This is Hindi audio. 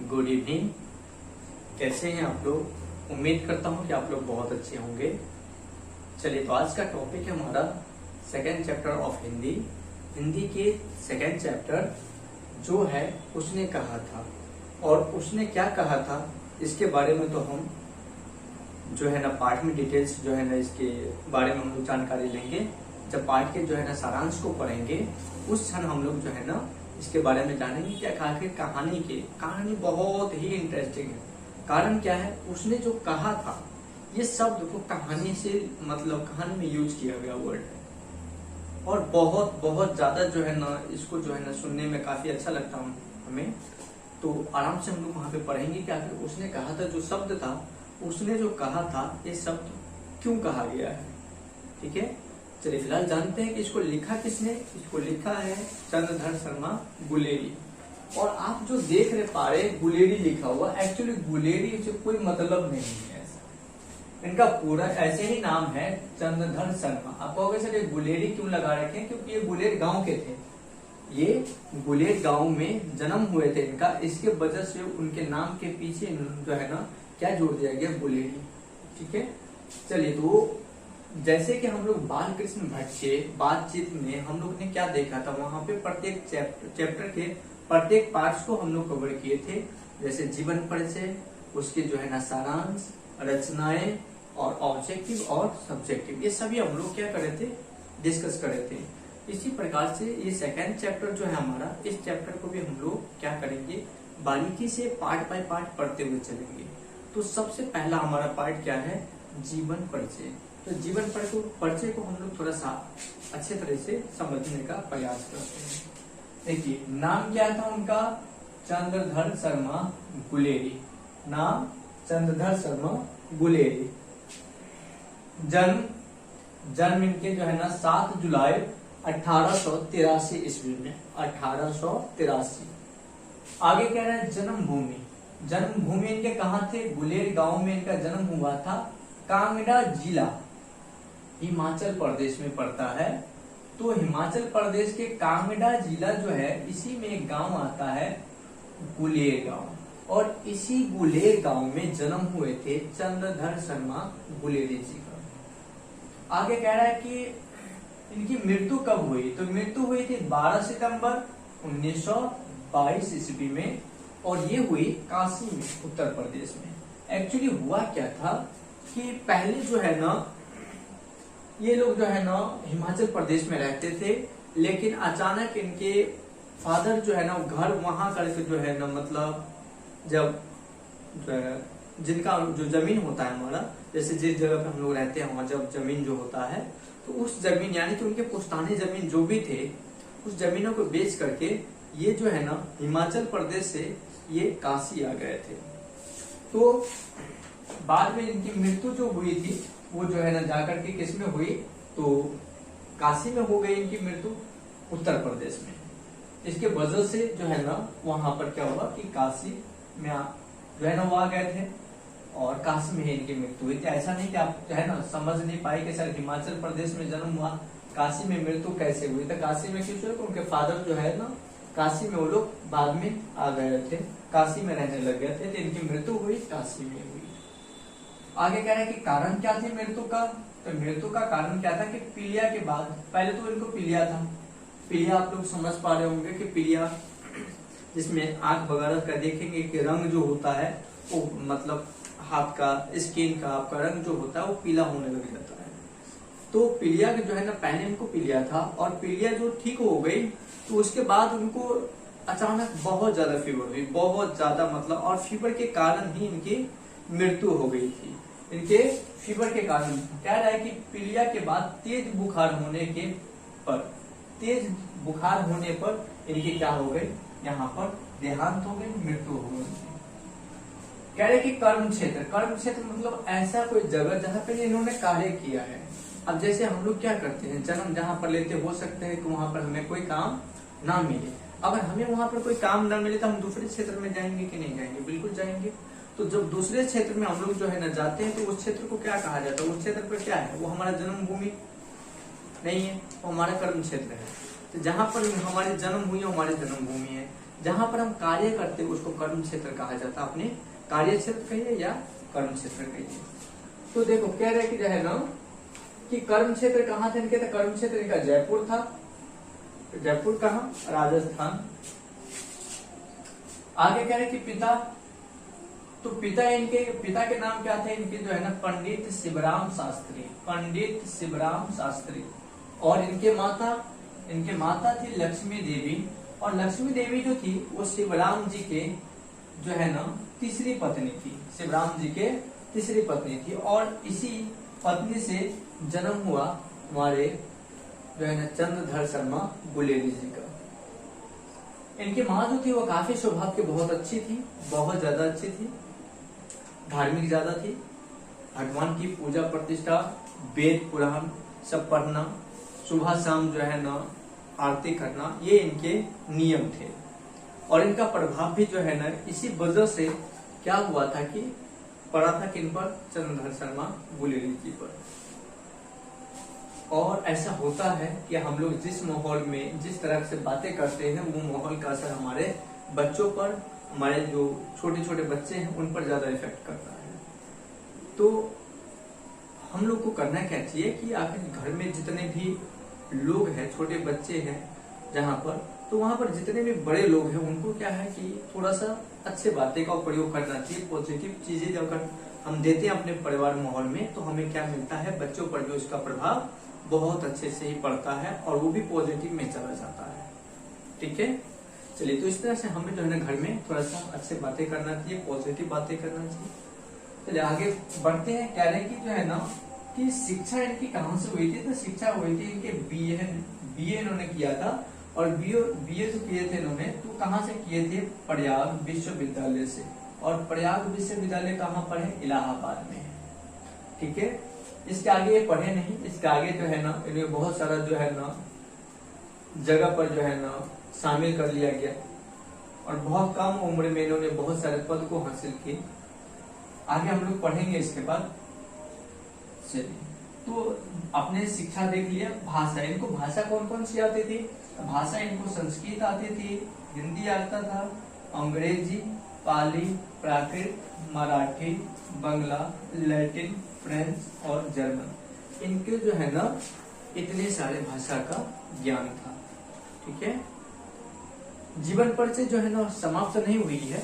Good evening. कैसे हैं आप लोग? उम्मीद करता हूं कि आप लोग बहुत अच्छे होंगे। चलिए, तो आज का टॉपिक है हमारा second chapter of Hindi. Hindi के सेकेंड चैप्टर जो है उसने कहा था, और उसने क्या कहा था इसके बारे में तो हम जो है ना पाठ में डिटेल्स जो है ना इसके बारे में हम लोग जानकारी लेंगे। जब पाठ के जो है ना सारांश को पढ़ेंगे उस क्षण हम लोग जो है ना इसके बारे में जानेंगे। क्या कहा कि कहानी बहुत ही इंटरेस्टिंग है। कारण क्या है, उसने जो कहा था ये शब्द को कहानी से मतलब कहानी में यूज किया गया वर्ड है, और बहुत बहुत ज्यादा जो है ना इसको जो है ना सुनने में काफी अच्छा लगता है हमें। तो आराम से हम लोग वहां पे पढ़ेंगे क्या उसने कहा था। जो शब्द था उसने जो कहा था ये शब्द क्यों कहा गया है। ठीक है, चलिए फिलहाल जानते हैं कि इसको लिखा किसने। इसको लिखा है चंद्रधर शर्मा गुलेरी। और आप जो देख रहे पा रहे गुलेरी लिखा हुआ, एक्चुअली गुलेरी से कोई मतलब नहीं है ऐसा। इनका पूरा ऐसे ही नाम है चंद्रधर शर्मा। आप कहोगे सर ये गुलेरी क्यों लगा रखे हैं? क्योंकि ये गुलेर गांव के थे। ये गुलेर गांव में जन्म हुए थे इनका, इसके वजह से उनके नाम के पीछे जो है ना क्या जोड़ दिया गया, गुलेरी। ठीक है, चलिए तो जैसे कि हम लोग बाल कृष्ण भट्ट के बातचीत में हम लोग ने क्या देखा था, वहां पे प्रत्येक चैप्टर के प्रत्येक पार्ट्स को हम लोग कवर किए थे। जैसे जीवन परिचय, उसके जो है ना सारांश, रचनाएं और ऑब्जेक्टिव और सब्जेक्टिव, ये सभी हम लोग क्या करे थे, डिस्कस करे थे। इसी प्रकार से ये सेकेंड चैप्टर जो है हमारा, इस चैप्टर को भी हम लोग क्या करेंगे, बारीकी से पार्ट बाय पार्ट पढ़ते हुए चलेंगे। तो सबसे पहला हमारा पार्ट क्या है, जीवन परिचय। तो जीवन परिचय को हम लोग थोड़ा सा अच्छे तरह से समझने का प्रयास करते हैं। देखिए, नाम क्या था उनका, चंद्रधर शर्मा गुलेरी। नाम चंद्रधर शर्मा गुलेरी। जन्म इनके जो है ना 7 जुलाई 1883 ईस्वी में, 1883। आगे कह रहे हैं जन्मभूमि इनके कहाँ थे, गुलेर गांव में इनका जन्म हुआ था। कांगड़ा जिला हिमाचल प्रदेश में पड़ता है। तो हिमाचल प्रदेश के कांगड़ा जिला जो है इसी में एक गांव आता है गुलेर गांव, और इसी गुलेर गांव में जन्म हुए थे चंद्रधर शर्मा गुलेरी जी का। आगे कह रहा है कि इनकी मृत्यु कब हुई, तो मृत्यु हुई थी 12 सितंबर 1922 ईस्वी में, और ये हुई काशी में, उत्तर प्रदेश में। एक्चुअली हुआ क्या था कि पहले जो है ना ये लोग जो है ना हिमाचल प्रदेश में रहते थे, लेकिन अचानक इनके फादर जो है ना घर वहां करके जो है ना मतलब जब जो है जिनका जो जमीन होता है हमारा, जैसे जिस जगह पे हम लोग रहते हैं वहां जब जमीन जो होता है, तो उस जमीन यानी कि उनके पुश्तैनी जमीन जो भी थे उस जमीनों को बेच करके ये जो है ना हिमाचल प्रदेश से ये काशी आ गए थे। तो बाद में इनकी मृत्यु जो हुई थी वो जो है ना जाकर के किस में हुई, तो काशी में हो गई इनकी मृत्यु, उत्तर प्रदेश में। इसके वजह से जो है ना वहां पर क्या हुआ कि काशी में जो है ना वो आ गए थे, और काशी में ही इनकी मृत्यु हुई थी। ऐसा नहीं कि आप जो है ना समझ नहीं पाए कि सर हिमाचल प्रदेश में जन्म हुआ, काशी में मृत्यु कैसे हुई। तो काशी में क्यों हुई, तो उनके फादर जो है ना काशी में, वो लोग बाद में आ गए थे, काशी में रहने लग गए थे, तो इनकी मृत्यु हुई काशी में हुई। आगे कह रहे हैं कि कारण क्या थे मृत्यु का, तो मृत्यु का कारण क्या था कि पीलिया के बाद, पहले तो इनको पीलिया था। पीलिया आप लोग समझ पा रहे होंगे कि पीलिया जिसमें आंख वगैरह का देखेंगे कि रंग जो होता है वो मतलब हाथ का स्किन का आपका रंग जो होता है वो पीला होने लग जाता है। तो पीलिया के जो है ना पहले इनको पीलिया था, और पीलिया जो ठीक हो गई तो उसके बाद उनको अचानक बहुत ज्यादा फीवर हुई, बहुत ज्यादा मतलब, और फीवर के कारण ही इनकी मृत्यु हो गई थी। इनके फीवर के कारण कह रहा है कि पीलिया के बाद तेज बुखार होने पर इनकी क्या हो गई, यहाँ पर देहांत हो गई, मृत्यु हो गई। कह रहे कि कर्म क्षेत्र मतलब ऐसा कोई जगह जहाँ पे इन्होंने कार्य किया है। अब जैसे हम लोग क्या करते हैं, जन्म जहाँ पर लेते, हो सकते हैं कि वहां पर हमें कोई काम ना मिले। अगर हमें वहां पर कोई काम ना मिले तो हम दूसरे क्षेत्र में जाएंगे कि नहीं जाएंगे, बिल्कुल जाएंगे। तो जब दूसरे क्षेत्र में हम लोग जो है ना जाते हैं तो उस क्षेत्र को क्या कहा जाता है, उस क्षेत्र पर क्या है, वो हमारा जन्मभूमि नहीं है, वो हमारा कर्म क्षेत्र है। तो जहां पर हमारी जन्म हुई है हमारी जन्मभूमि है। जहां पर हम कार्य करते हैं उसको कर्म क्षेत्र कहा जाता है। अपने कार्य क्षेत्र कहिए या कर्म क्षेत्र कहिए। तो देखो कह रहे कि जो है ना कि कर्म क्षेत्र कहाँ थे इनके, तो कर्म क्षेत्र इनका जयपुर था। जयपुर कहाँ, राजस्थान। आगे कह रहे कि पिता, तो पिता के नाम क्या थे इनके जो है ना, पंडित शिवराम शास्त्री, पंडित शिवराम शास्त्री। और इनके माता थी लक्ष्मी देवी, और लक्ष्मी देवी जो थी वो शिवराम जी के जो है ना तीसरी पत्नी थी, शिवराम जी के तीसरी पत्नी थी। और इसी पत्नी से जन्म हुआ हमारे जो है ना चंद्रधर शर्मा गुलेरी जी का। इनकी माँ जो थी वो काफी स्वभाव की बहुत अच्छी थी, बहुत ज्यादा अच्छी थी, धार्मिक ज्यादा थी। भगवान की पूजा प्रतिष्ठा, वेद पुराण सब पढ़ना, सुबह शाम जो है ना आरती करना, ये इनके नियम थे। और इनका प्रभाव भी जो है ना इसी वजह से क्या हुआ था कि पड़ा था किन पर, चंद्रधर शर्मा गुलेरी जी पर। और ऐसा होता है कि हम लोग जिस माहौल में जिस तरह से बातें करते हैं वो माहौल का असर हमारे बच्चों पर, हमारे जो छोटे छोटे बच्चे हैं उन पर ज्यादा इफेक्ट करता है। तो हम लोग को करना क्या चाहिए कि आखिर घर में जितने भी लोग हैं, छोटे बच्चे हैं जहाँ पर, तो वहां पर जितने भी बड़े लोग हैं उनको क्या है कि थोड़ा सा अच्छे बातें का प्रयोग करना चाहिए। पॉजिटिव चीजें जब हम देते हैं अपने परिवार माहौल में तो हमें क्या मिलता है, बच्चों पर जो इसका प्रभाव बहुत अच्छे से ही पड़ता है और वो भी पॉजिटिव में चला जाता है। ठीक है, चलिए तो इस तरह से हमें जो है ना घर में थोड़ा सा अच्छे बातें करना चाहिए, पॉजिटिव बातें करना चाहिए। चलिए आगे बढ़ते हैं। कह रहे हैं कि जो है ना कि शिक्षा इनकी कहाँ से हुई थी, तो शिक्षा हुई थी इनके बीए इन्होंने किया था। और बीए जो किए थे इन्होंने तो कहाँ से किए थे, प्रयाग विश्वविद्यालय से। और प्रयाग विश्वविद्यालय कहाँ पर है, इलाहाबाद में है। ठीक है, इसके आगे ये पढ़े नहीं, इसके आगे जो है ना इन्हें बहुत सारा जो है ना जगह पर जो है ना शामिल कर लिया गया और बहुत कम उम्र में इन्होंने बहुत सारे पद को हासिल किए। आगे हम लोग पढ़ेंगे इसके बाद। चलिए तो अपने शिक्षा देख लिया। भाषा, इनको भाषा कौन कौन सी आती थी, भाषा इनको संस्कृत आती थी, हिंदी आता था, अंग्रेजी, पाली, प्राकृत, मराठी, बंगला, लैटिन, फ्रेंच और जर्मन। इनके जो है ना इतने सारे भाषा का ज्ञान था। ठीक है, जीवन परिचय जो है ना समाप्त नहीं हुई है।